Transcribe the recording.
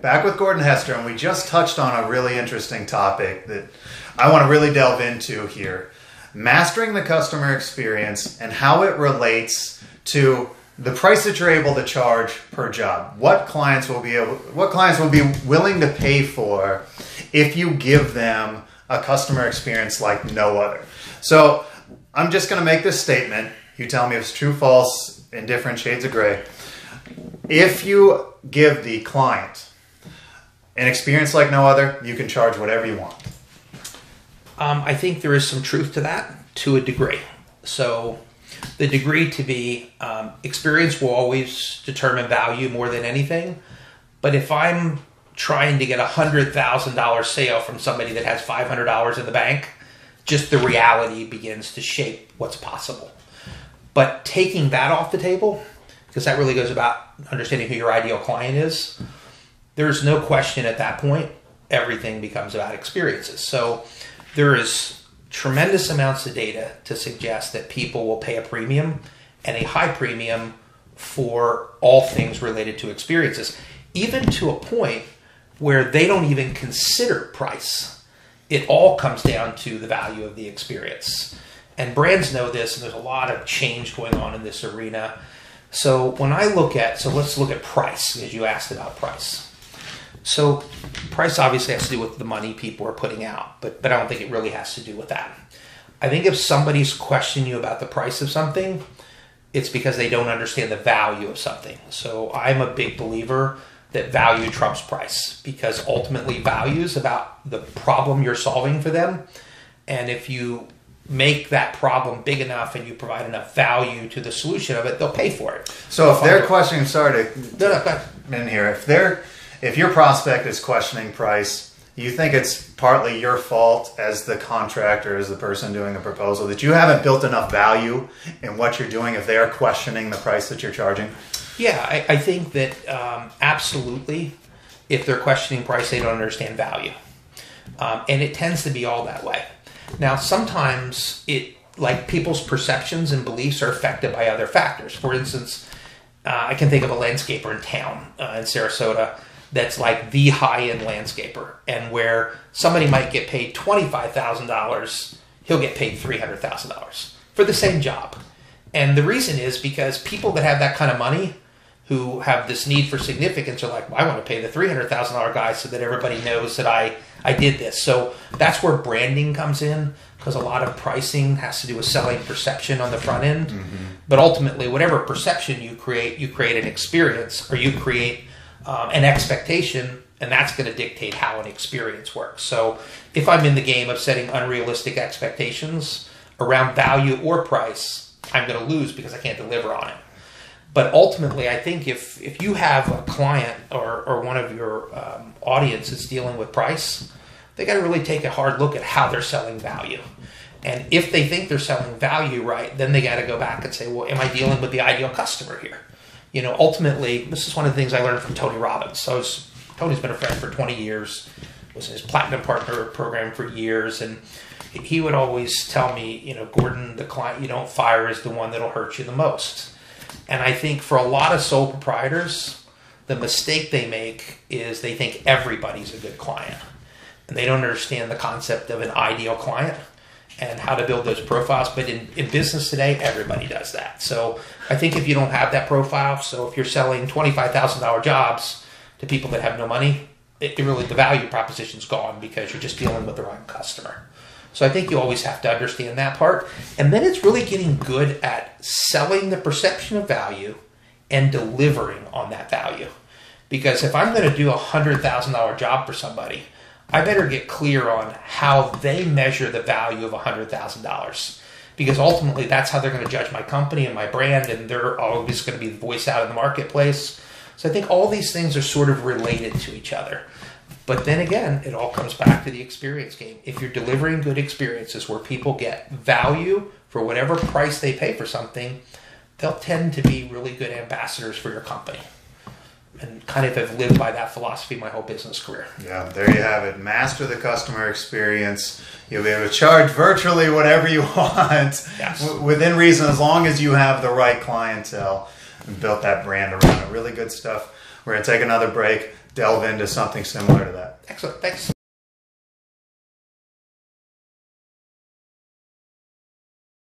Back with Gordon Hester, and we just touched on a really interesting topic that I want to really delve into here. Mastering the customer experience and how it relates to the price that you're able to charge per job. What clients will be willing to pay for if you give them a customer experience like no other. So I'm just going to make this statement. You tell me if it's true, false, in different shades of gray. If you give the client an experience like no other, you can charge whatever you want. I think there is some truth to that to a degree. So the degree to be experience will always determine value more than anything. But if I'm trying to get a $100,000 sale from somebody that has $500 in the bank, just the reality begins to shape what's possible. But taking that off the table, because that really goes about understanding who your ideal client is, there's no question at that point, everything becomes about experiences. So there is tremendous amounts of data to suggest that people will pay a premium and a high premium for all things related to experiences, even to a point where they don't even consider price. It all comes down to the value of the experience. And brands know this, and there's a lot of change going on in this arena. So when I look at, let's look at price, because you asked about price. So price obviously has to do with the money people are putting out, but I don't think it really has to do with that. I think if somebody's questioning you about the price of something, it's because they don't understand the value of something. So I'm a big believer that value trumps price, because ultimately value is about the problem you're solving for them. And if you make that problem big enough and you provide enough value to the solution of it, they'll pay for it. So if they're questioning, sorry to in here, if your prospect is questioning price, you think it's partly your fault as the contractor, as the person doing a proposal, that you haven't built enough value in what you're doing if they're questioning the price that you're charging? Yeah, I think that absolutely, if they're questioning price, they don't understand value. And it tends to be all that way. Now, sometimes people's perceptions and beliefs are affected by other factors. For instance, I can think of a landscaper in town in Sarasota that's like the high-end landscaper, and where somebody might get paid $25,000, he'll get paid $300,000 for the same job. And the reason is because people that have that kind of money, who have this need for significance, are like, well, I want to pay the $300,000 guy so that everybody knows that I did this. So that's where branding comes in, because a lot of pricing has to do with selling perception on the front end. Mm-hmm. But ultimately, whatever perception you create an experience, or you create an expectation, and that's going to dictate how an experience works. So if I'm in the game of setting unrealistic expectations around value or price, I'm going to lose because I can't deliver on it. But ultimately, I think if you have a client or one of your audience that's dealing with price, they got to really take a hard look at how they're selling value. And if they think they're selling value right, then they got to go back and say, well, am I dealing with the ideal customer here? You know, ultimately, this is one of the things I learned from Tony Robbins. So Tony's been a friend for 20 years, was his platinum partner program for years, and he would always tell me, you know, Gordon, the client you don't fire is the one that'll hurt you the most. And I think for a lot of sole proprietors, the mistake they make is they think everybody's a good client. And they don't understand the concept of an ideal client and how to build those profiles. But in business today, everybody does that. So I think if you don't have that profile, so if you're selling $25,000 jobs to people that have no money, the value proposition's gone, because you're just dealing with the wrong customer. So I think you always have to understand that part. And then it's really getting good at selling the perception of value and delivering on that value. Because if I'm going to do a $100,000 job for somebody, I better get clear on how they measure the value of $100,000. Because ultimately, that's how they're going to judge my company and my brand, and they're always going to be the voice out in the marketplace. So I think all these things are sort of related to each other. But then again, it all comes back to the experience game. If you're delivering good experiences where people get value for whatever price they pay for something, they'll tend to be really good ambassadors for your company. And kind of have lived by that philosophy my whole business career. Yeah, there you have it. Master the customer experience. You'll be able to charge virtually whatever you want, yes, within reason, as long as you have the right clientele and built that brand around it. Really good stuff. We're going to take another break. delve into something similar to that. Excellent. Thanks.